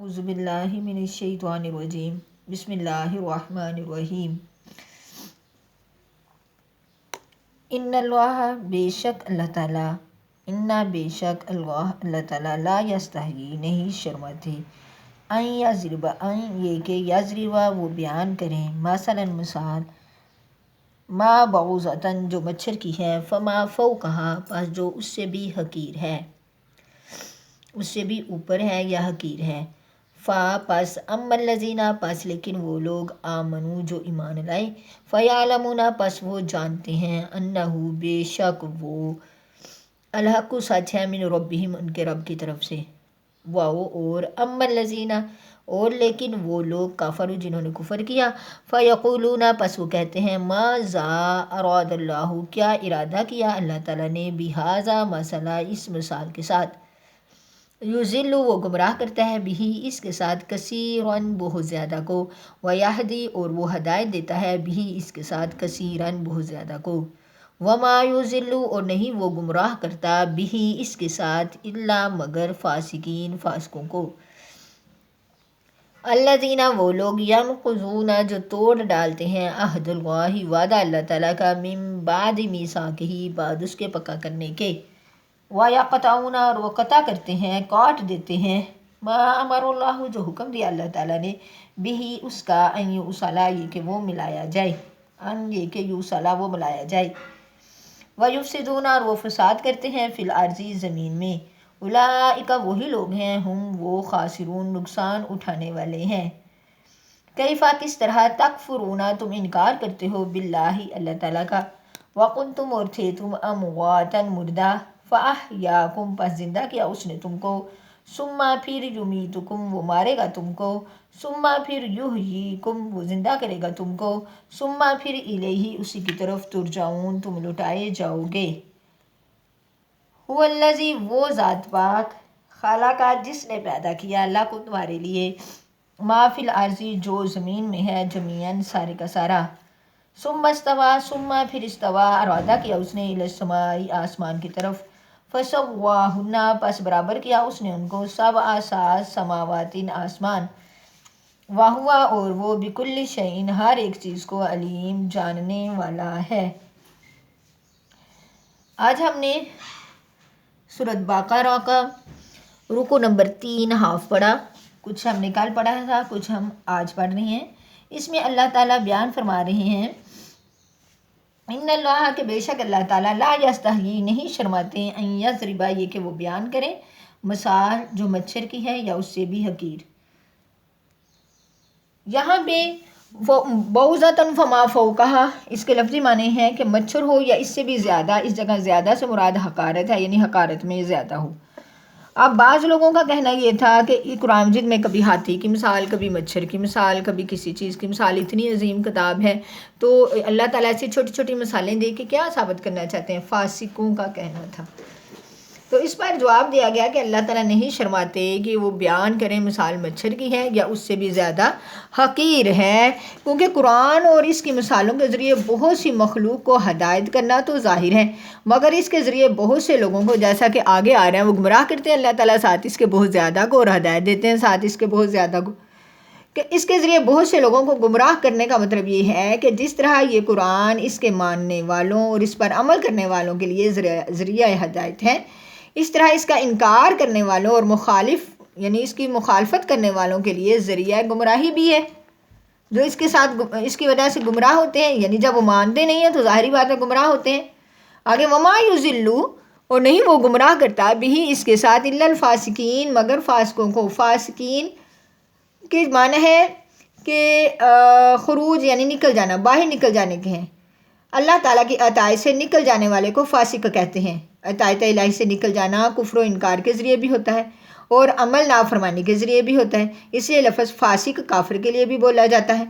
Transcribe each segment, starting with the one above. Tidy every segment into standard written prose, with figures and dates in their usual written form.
اعوذ باللہ من الشیطان الرجیم بسم اللہ الرحمن الرحیم ان اللہ بے شک اللہ تعالیٰ بے شک اللہ تعالیٰ لا یستحیی نہیں شرماتے یہ کہ یضربا وہ بیان کریں مثلا مثال ما بعوضۃ جو مچھر کی ہے فما فوقہا پس جو اس سے بھی حقیر ہے اس سے بھی اوپر ہے یا حقیر ہے پس اما الذین پس لیکن وہ لوگ آمنو جو ایمان لائے فیعلمون پس وہ جانتے ہیں انہو بے شک وہ الحق سچ ہے من ربہم ان کے رب کی طرف سے اور اما الذین اور لیکن وہ لوگ کافر جنہوں نے کفر کیا فیقولون پس وہ کہتے ہیں ماذا اراد اللہ کیا ارادہ کیا اللہ تعالیٰ نے بہذا مسئلہ اس مثال کے ساتھ یضل وہ گمراہ کرتا ہے بھی اس کے ساتھ کثیرن بہت زیادہ کو ویہدی اور وہ ہدایت دیتا ہے بھی اس کے ساتھ کثیرن بہت زیادہ کو وما یضل اور نہیں وہ گمراہ کرتا بھی اس کے ساتھ الا مگر فاسقین فاسقوں کو الذین وہ لوگ ینقضون جو توڑ ڈالتے ہیں عہد اللہ وعدہ اللہ تعالیٰ کا من بعد میثاقہ بعد اس کے پکا کرنے کے وَيَقْطَعُونَ اور وہ قطع کرتے ہیں کاٹ دیتے ہیں ما امر اللہ جو حکم دیا اللہ تعالیٰ نے بھی اس کا ان یوصلا یہ کہ وہ ملایا جائے یہ کہ یوصلا وہ ملایا جائے وَيُفْسِدُونَ اور وہ فساد کرتے ہیں فی الارض زمین میں اولئک وہی لوگ ہیں ہم وہ خاسرون نقصان اٹھانے والے ہیں کیفا کس طرح تکفرون تم انکار کرتے ہو باللہ اللہ تعالیٰ کا وکنتم اور تھے تم امواتا مردہ فاحیاکم پس زندہ کیا اس نے تم کو ثم پھر یمیتکم وہ مارے گا تم کو ثم پھر یحییکم وہ زندہ کرے گا تم کو ثم پھر الیہ اسی کی طرف ترجعون تم لوٹائے جاؤ گے هو الذی وہ ذات پاک خلقہ جس نے پیدا کیا لکم تمہارے لیے ما فی الارض جو زمین میں ہے جمیعاً سارے کا سارا ثم استوی ثم پھر استوی ارادہ کیا اس نے الی السماء آسمان کی طرف فسواہن پس برابر کیا اس نے ان کو سبع سماوات آسمان وہوا اور وہ بکل شیء ہر ایک چیز کو علیم جاننے والا ہے۔ آج ہم نے سورۃ بقرہ کا رکو نمبر 3 ہاف پڑھا، کچھ ہم نے کل پڑھا تھا کچھ ہم آج پڑھ رہے ہیں۔ اس میں اللہ تعالیٰ بیان فرما رہے ہیں ان اللہ کے بے شک اللہ تعالیٰ لا یستحیی نہیں شرماتے ان یضربا یہ کہ وہ بیان کریں مثال جو مچھر کی ہے یا اس سے بھی حقیر۔ یہاں پہ بعوضۃ فما فوقہا اس کے لفظی معنی ہے کہ مچھر ہو یا اس سے بھی زیادہ، اس جگہ زیادہ سے مراد حقارت ہے یعنی حقارت میں زیادہ ہو۔ اب بعض لوگوں کا کہنا یہ تھا کہ قرآن مجید میں کبھی ہاتھی کی مثال، کبھی مچھر کی مثال، کبھی کسی چیز کی مثال، اتنی عظیم کتاب ہے تو اللہ تعالیٰ سے چھوٹی چھوٹی مثالیں دے کے کیا ثابت کرنا چاہتے ہیں، فاسقوں کا کہنا تھا۔ تو اس پر جواب دیا گیا کہ اللہ تعالیٰ نہیں شرماتے کہ وہ بیان کریں مثال مچھر کی ہے یا اس سے بھی زیادہ حقیر ہے، کیونکہ قرآن اور اس کی مثالوں کے ذریعے بہت سی مخلوق کو ہدایت کرنا تو ظاہر ہے، مگر اس کے ذریعے بہت سے لوگوں کو جیسا کہ آگے آ رہے ہیں وہ گمراہ کرتے ہیں اللہ تعالیٰ ساتھ اس کے بہت زیادہ کو، اور ہدایت دیتے ہیں ساتھ اس کے بہت زیادہ کو، کہ اس کے ذریعے بہت سے لوگوں کو گمراہ کرنے کا مطلب یہ ہے کہ جس طرح یہ قرآن اس کے ماننے والوں اور اس پر عمل کرنے والوں کے لیے ذریعہ ہدایت ہے، اس طرح اس کا انکار کرنے والوں اور مخالف یعنی اس کی مخالفت کرنے والوں کے لیے ذریعہ گمراہی بھی ہے، جو اس کے ساتھ اس کی وجہ سے گمراہ ہوتے ہیں، یعنی جب وہ مانتے نہیں ہیں تو ظاہری بات ہے گمراہ ہوتے ہیں۔ آگے وما یضل اور نہیں وہ گمراہ کرتا بھی اس کے ساتھ الا الفاسقین مگر فاسقوں کو۔ فاسقین کے معنی ہے کہ خروج یعنی نکل جانا، باہر نکل جانے کے ہیں، اللہ تعالیٰ کی اطاعت سے نکل جانے والے کو فاسق کہتے ہیں۔ اطاعت الہی سے نکل جانا کفر و انکار کے ذریعے بھی ہوتا ہے اور عمل نافرمانی کے ذریعے بھی ہوتا ہے، اس لیے لفظ فاسق کافر کے لیے بھی بولا جاتا ہے۔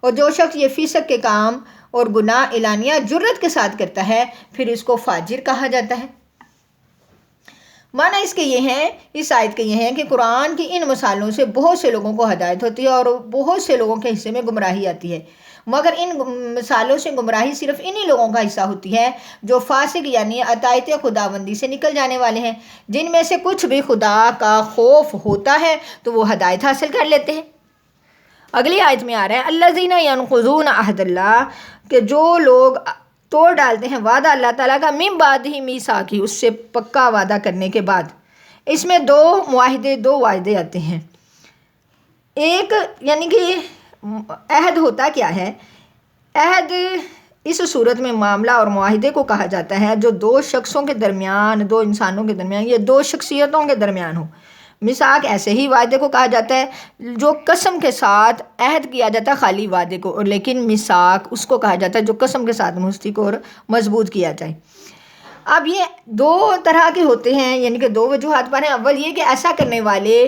اور جو شخص یہ فسق کے کام اور گناہ اعلانیہ جرت کے ساتھ کرتا ہے پھر اس کو فاجر کہا جاتا ہے۔ معنی اس کے یہ ہیں، اس آیت کے یہ ہیں کہ قرآن کی ان مثالوں سے بہت سے لوگوں کو ہدایت ہوتی ہے اور بہت سے لوگوں کے حصے میں گمراہی آتی ہے، مگر ان مثالوں سے گمراہی صرف انہی لوگوں کا حصہ ہوتی ہے جو فاسق یعنی اطاعت خداوندی سے نکل جانے والے ہیں، جن میں سے کچھ بھی خدا کا خوف ہوتا ہے تو وہ ہدایت حاصل کر لیتے ہیں۔ اگلی آیت میں آ رہا ہے الذین ینقضون عہد اللہ، کہ جو لوگ توڑ ڈالتے ہیں وعدہ اللہ تعالیٰ کا من بعد ہی میثاقہ، اس سے پکا وعدہ کرنے کے بعد۔ اس میں دو وعدے آتے ہیں۔ ایک یعنی کہ عہد ہوتا کیا ہے؟ عہد اس صورت میں معاملہ اور معاہدے کو کہا جاتا ہے جو دو شخصوں کے درمیان، دو انسانوں کے درمیان یا دو شخصیتوں کے درمیان ہو۔ میثاق ایسے ہی وعدے کو کہا جاتا ہے جو قسم کے ساتھ عہد کیا جاتا ہے خالی وعدے کو، اور لیکن میثاق اس کو کہا جاتا ہے جو قسم کے ساتھ مستحق اور مضبوط کیا جائے۔ اب یہ دو طرح کے ہوتے ہیں، یعنی کہ دو وجوہات پر ہیں۔ اول یہ کہ ایسا کرنے والے،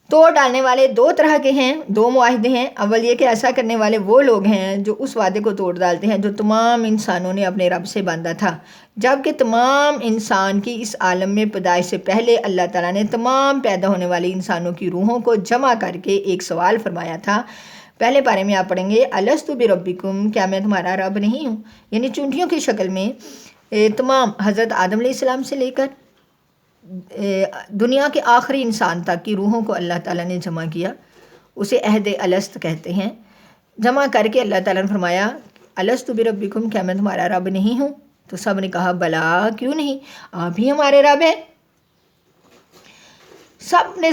توڑ ڈالنے والے دو طرح کے ہیں، دو معاہدے ہیں۔ اول یہ کہ ایسا کرنے والے وہ لوگ ہیں جو اس وعدے کو توڑ ڈالتے ہیں جو تمام انسانوں نے اپنے رب سے باندھا تھا، جبکہ تمام انسان کی اس عالم میں پیدائش سے پہلے اللہ تعالیٰ نے تمام پیدا ہونے والے انسانوں کی روحوں کو جمع کر کے ایک سوال فرمایا تھا۔ پہلے پارے میں آپ پڑھیں گے الستُ بربکم، کیا میں تمہارا رب نہیں ہوں؟ یعنی چونٹیوں کی شکل میں تمام حضرت آدم علیہ السلام سے لے کر دنیا کے آخری انسان تک کی روحوں کو اللہ تعالیٰ نے جمع کیا، اسے عہد الست کہتے ہیں۔ جمع کر کے اللہ تعالیٰ نے فرمایا الستُ بربکم، کیا میں تمہارا رب نہیں ہوں؟ تو سب نے کہا بلا، کیوں نہیں، آپ ہی ہمارے رب ہیں۔ سب نے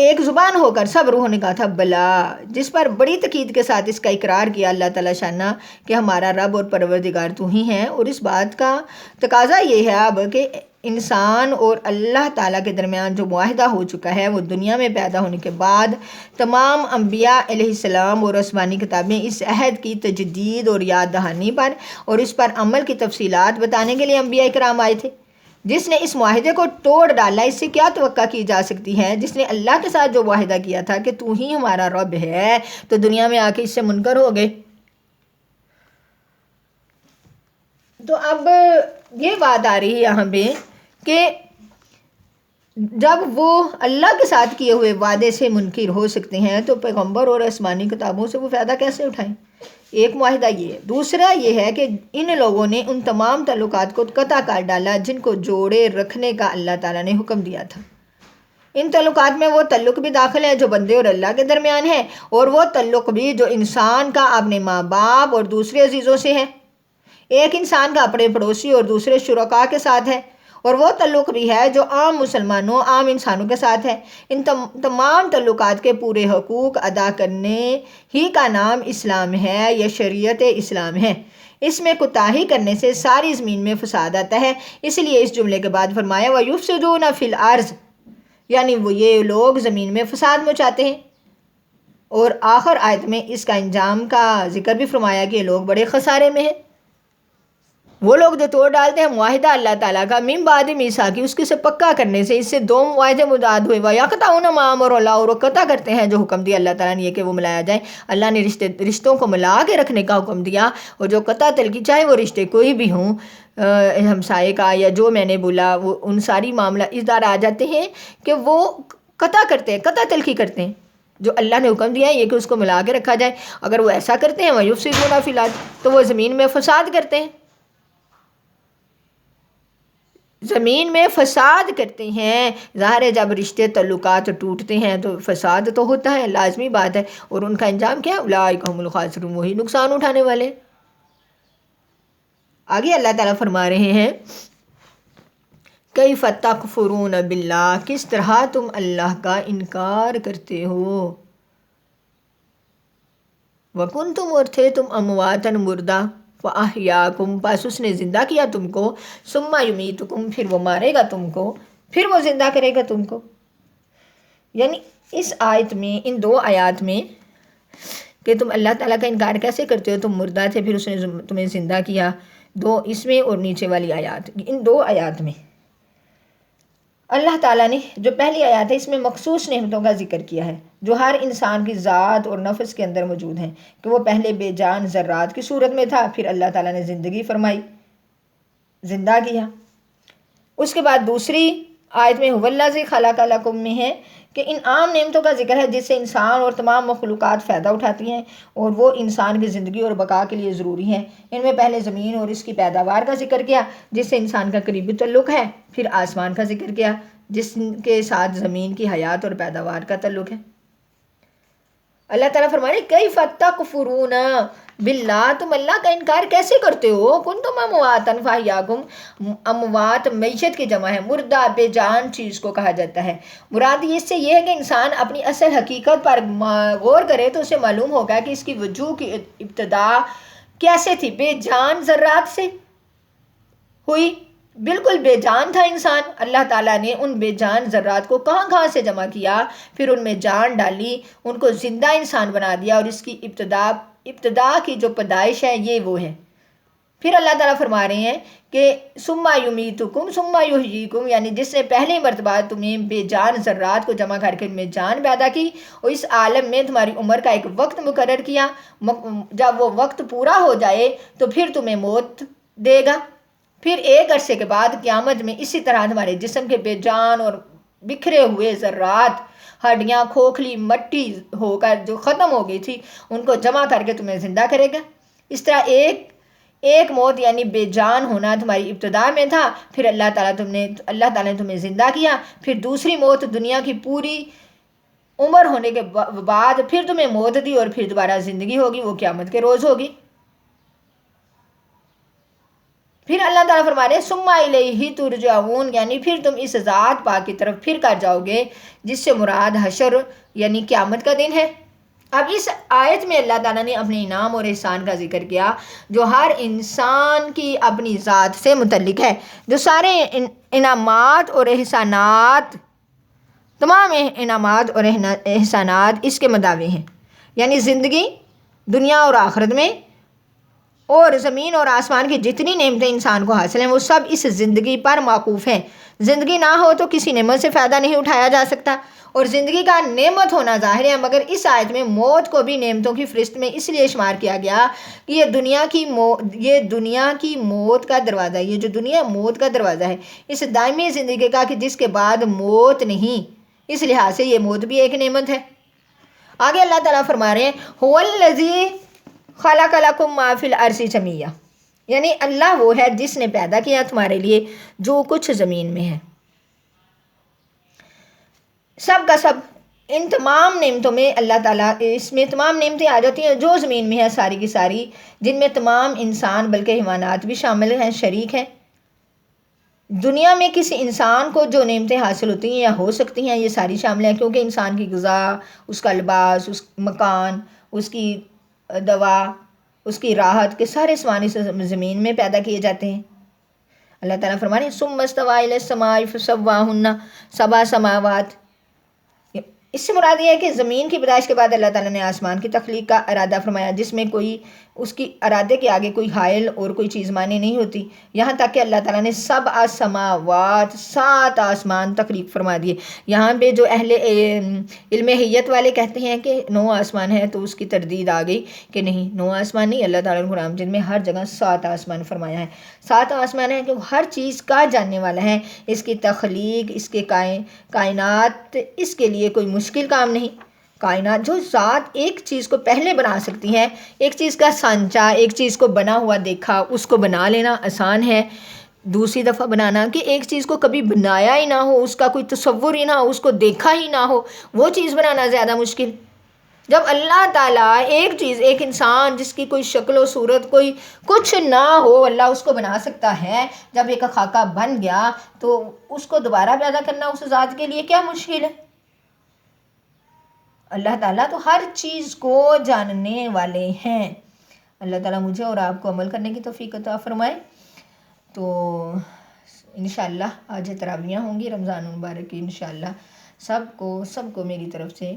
ایک زبان ہو کر سب روحوں نے کہا تھا بلا، جس پر بڑی تاکید کے ساتھ اس کا اقرار کیا اللہ تعالیٰ شانہ کہ ہمارا رب اور پروردگار تو ہی ہیں۔ اور اس بات کا تقاضا یہ ہے اب کہ انسان اور اللہ تعالیٰ کے درمیان جو معاہدہ ہو چکا ہے وہ دنیا میں پیدا ہونے کے بعد تمام انبیاء علیہ السلام اور آسمانی کتابیں اس عہد کی تجدید اور یاد دہانی پر اور اس پر عمل کی تفصیلات بتانے کے لیے انبیاء کرام آئے تھے۔ جس نے اس معاہدے کو توڑ ڈالا، اس سے کیا توقع کی جا سکتی ہے؟ جس نے اللہ کے ساتھ جو معاہدہ کیا تھا کہ تو ہی ہمارا رب ہے، تو دنیا میں آ کے اس سے منکر ہو گئے۔ تو اب یہ بات آ رہی ہے یہاں پہ کہ جب وہ اللہ کے ساتھ کیے ہوئے وعدے سے منکر ہو سکتے ہیں تو پیغمبر اور آسمانی کتابوں سے وہ فائدہ کیسے اٹھائیں؟ ایک معاہدہ یہ ہے۔ دوسرا یہ ہے کہ ان لوگوں نے ان تمام تعلقات کو قطع کر ڈالا جن کو جوڑے رکھنے کا اللہ تعالیٰ نے حکم دیا تھا۔ ان تعلقات میں وہ تعلق بھی داخل ہے جو بندے اور اللہ کے درمیان ہے، اور وہ تعلق بھی جو انسان کا اپنے ماں باپ اور دوسرے عزیزوں سے ہے، ایک انسان کا اپنے پڑوسی اور دوسرے شرکاء کے ساتھ ہے، اور وہ تعلق بھی ہے جو عام مسلمانوں، عام انسانوں کے ساتھ ہے۔ ان تمام تعلقات کے پورے حقوق ادا کرنے ہی کا نام اسلام ہے یا شریعت اسلام ہے۔ اس میں کوتاہی کرنے سے ساری زمین میں فساد آتا ہے۔ اس لیے اس جملے کے بعد فرمایا وَيُفْسِدُونَ فِي الْأَرْضِ، یعنی وہ یہ لوگ زمین میں فساد مچاتے ہیں۔ اور آخر آیت میں اس کا انجام کا ذکر بھی فرمایا کہ یہ لوگ بڑے خسارے میں ہیں۔ وہ لوگ جو توڑ ڈالتے ہیں معاہدہ اللہ تعالیٰ کا من بعد میثاقہ، اس کے سے پکا کرنے سے، اس سے دو معاہدے مداد ہوئے، وَيَقْطَعُونَ مَا أَمَرَ اللَّهُ، اور قطع کرتے ہیں جو حکم دیا اللہ تعالیٰ نے یہ کہ وہ ملایا جائے۔ اللہ نے رشتوں کو ملا کے رکھنے کا حکم دیا، اور جو قطع تلقی، چاہے وہ رشتے کوئی بھی ہوں، ہمسائے کا یا جو میں نے بولا، وہ ان ساری معاملہ اس دار آ جاتے ہیں کہ وہ قطع کرتے ہیں، قطع تلقی کرتے ہیں۔ جو اللہ نے حکم دیا ہے یہ کہ اس کو ملا کے رکھا جائے، اگر وہ ایسا کرتے ہیں وَيُفْسِدُونَ فِي الْأَرْضِ، تو وہ زمین میں فساد کرتے ہیں، زمین میں فساد کرتے ہیں۔ ظاہر ہے جب رشتے تعلقات ٹوٹتے ہیں تو فساد تو ہوتا ہے، لازمی بات ہے، اور ان کا انجام کیا ہے؟ اولئک هم الخاسرون، وہی نقصان اٹھانے والے۔ آگے اللہ تعالیٰ فرما رہے ہیں کیف تکفرون باللہ، کس طرح تم اللہ کا انکار کرتے ہو، وکنتم، اور تھے تم امواتا مردہ، فاحیاکم، پس اس نے زندہ کیا تم کو، ثم یمیتکم، پھر وہ مارے گا تم کو، پھر وہ زندہ کرے گا تم کو۔ یعنی اس آیت میں، ان دو آیات میں کہ تم اللہ تعالیٰ کا انکار کیسے کرتے ہو، تم مردہ تھے پھر اس نے تمہیں زندہ کیا، دو اس میں اور نیچے والی آیات، ان دو آیات میں اللہ تعالیٰ نے جو پہلی آیات ہے اس میں مخصوص نعمتوں کا ذکر کیا ہے جو ہر انسان کی ذات اور نفس کے اندر موجود ہیں، کہ وہ پہلے بے جان ذرات کی صورت میں تھا، پھر اللہ تعالیٰ نے زندگی فرمائی، زندہ کیا۔ اس کے بعد دوسری آیت میں والذی خلق لکم میں ہے کہ ان عام نعمتوں کا ذکر ہے جس سے انسان اور تمام مخلوقات فائدہ اٹھاتی ہیں اور وہ انسان کی زندگی اور بقا کے لیے ضروری ہیں۔ ان میں پہلے زمین اور اس کی پیداوار کا ذکر کیا جس سے انسان کا قریبی تعلق ہے، پھر آسمان کا ذکر کیا جس کے ساتھ زمین کی حیات اور پیداوار کا تعلق ہے۔ اللہ تعالیٰ فرمائے کیف تکفرون باللہ، تم اللہ کا انکار کیسے کرتے ہو، کنتم امواتا فاحیاکم، اموات معیشت کی جمع ہے، مردہ بے جان چیز کو کہا جاتا ہے۔ مراد اس سے یہ ہے کہ انسان اپنی اصل حقیقت پر غور کرے تو اسے معلوم ہوگا کہ اس کی وجود کی ابتدا کیسے تھی، بے جان ذرات سے ہوئی، بالکل بے جان تھا انسان، اللہ تعالیٰ نے ان بے جان ذرات کو کہاں سے جمع کیا، پھر ان میں جان ڈالی، ان کو زندہ انسان بنا دیا، اور اس کی ابتدا کی جو پیدائش ہے یہ وہ ہے۔ پھر اللہ تعالیٰ فرما رہے ہیں کہ ثم یمیتکم ثم یحییکم، یعنی جس نے پہلی مرتبہ تمہیں بے جان ذرات کو جمع کر کے ان میں جان پیدا کی اور اس عالم میں تمہاری عمر کا ایک وقت مقرر کیا، جب وہ وقت پورا ہو جائے تو پھر تمہیں موت دے گا، پھر ایک عرصے کے بعد قیامت میں اسی طرح تمہارے جسم کے بے جان اور بکھرے ہوئے ذرات، ہڈیاں کھوکھلی مٹی ہو کر جو ختم ہو گئی تھی ان کو جمع کر کے تمہیں زندہ کرے گا۔ اس طرح ایک موت یعنی بے جان ہونا تمہاری ابتدا میں تھا، پھر اللہ تعالیٰ نے تمہیں زندہ کیا، پھر دوسری موت دنیا کی پوری عمر ہونے کے بعد پھر تمہیں موت دی اور پھر دوبارہ زندگی ہوگی، وہ قیامت کے روز ہوگی۔ پھر اللہ تعالیٰ فرما رہے ثم الیہ ترجعون، یعنی پھر تم اس ذات پاک کی طرف پھر کر جاؤ گے، جس سے مراد حشر یعنی قیامت کا دن ہے۔ اب اس آیت میں اللہ تعالیٰ نے اپنے انعام اور احسان کا ذکر کیا جو ہر انسان کی اپنی ذات سے متعلق ہے، جو سارے انعامات اور احسانات، تمام انعامات اور احسانات اس کے مداوع ہیں، یعنی زندگی دنیا اور آخرت میں، اور زمین اور آسمان کی جتنی نعمتیں انسان کو حاصل ہیں وہ سب اس زندگی پر موقوف ہیں۔ زندگی نہ ہو تو کسی نعمت سے فائدہ نہیں اٹھایا جا سکتا، اور زندگی کا نعمت ہونا ظاہر ہے، مگر اس آیت میں موت کو بھی نعمتوں کی فہرست میں اس لیے شمار کیا گیا کہ یہ دنیا کی موت کا دروازہ ہے، یہ جو دنیا موت کا دروازہ ہے اس دائمی زندگی کا کہ جس کے بعد موت نہیں، اس لحاظ سے یہ موت بھی ایک نعمت ہے۔ آگے اللہ تعالیٰ فرما رہے ہیں هو الذی خلق لکم ما فی الارض جمیعا، یعنی اللہ وہ ہے جس نے پیدا کیا تمہارے لیے جو کچھ زمین میں ہے، سب کا سب، ان تمام نعمتوں میں اللہ تعالیٰ اس میں تمام نعمتیں آ جاتی ہیں جو زمین میں ہے ساری کی ساری، جن میں تمام انسان بلکہ حیوانات بھی شامل ہیں، شریک ہیں۔ دنیا میں کسی انسان کو جو نعمتیں حاصل ہوتی ہیں یا ہو سکتی ہیں یہ ساری شامل ہیں، کیونکہ انسان کی غذا، اس کا لباس، اس مکان، اس کی دوا، اس کی راحت کے سارے سامان زمین میں پیدا کیے جاتے ہیں۔ اللہ تعالیٰ فرما رہے ہیں ثم استویٰ الی السماء فسواہن سبع سماوات، اس سے مراد یہ ہے کہ زمین کی پیدائش کے بعد اللہ تعالیٰ نے آسمان کی تخلیق کا ارادہ فرمایا جس میں کوئی اس کی ارادے کے آگے کوئی حائل اور کوئی چیز مانی نہیں ہوتی، یہاں تک کہ اللہ تعالیٰ نے سبع سماوات 7 آسمان تخلیق فرما دیے۔ یہاں پہ جو اہل علم حیت والے کہتے ہیں کہ 9 آسمان ہے تو اس کی تردید آ گئی کہ نہیں، 9 آسمان نہیں، اللہ تعالیٰ نے قرآن مجید میں ہر جگہ 7 آسمان فرمایا ہے۔ 7 آسمان ہیں کہ ہر چیز کا جاننے والا ہے، اس کی تخلیق، اس کے کائنات، اس کے لیے کوئی مشکل کام نہیں۔ کائنات جو ذات ایک چیز کو پہلے بنا سکتی ہے، ایک چیز کا سانچہ، ایک چیز کو بنا ہوا دیکھا اس کو بنا لینا آسان ہے، دوسری دفعہ بنانا کہ ایک چیز کو کبھی بنایا ہی نہ ہو، اس کا کوئی تصور ہی نہ ہو، اس کو دیکھا ہی نہ ہو، وہ چیز بنانا زیادہ مشکل۔ جب اللہ تعالیٰ ایک چیز، ایک انسان جس کی کوئی شکل و صورت کوئی کچھ نہ ہو اللہ اس کو بنا سکتا ہے، جب ایک خاکہ بن گیا تو اس کو دوبارہ پیدا کرنا اس ذات کے لیے کیا مشکل ہے۔ اللہ تعالیٰ تو ہر چیز کو جاننے والے ہیں۔ اللہ تعالیٰ مجھے اور آپ کو عمل کرنے کی توفیق عطا فرمائے۔ تو انشاءاللہ آج تراویحیں ہوں گی رمضان مبارک کی، انشاءاللہ سب کو میری طرف سے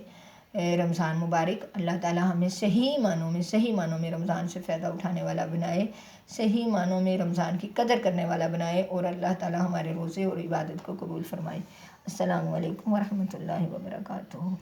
رمضان مبارک۔ اللہ تعالیٰ ہمیں صحیح معنوں میں رمضان سے فائدہ اٹھانے والا بنائے، صحیح معنوں میں رمضان کی قدر کرنے والا بنائے، اور اللہ تعالیٰ ہمارے روزے اور عبادت کو قبول فرمائے۔ السلام علیکم ورحمۃ اللہ وبرکاتہ۔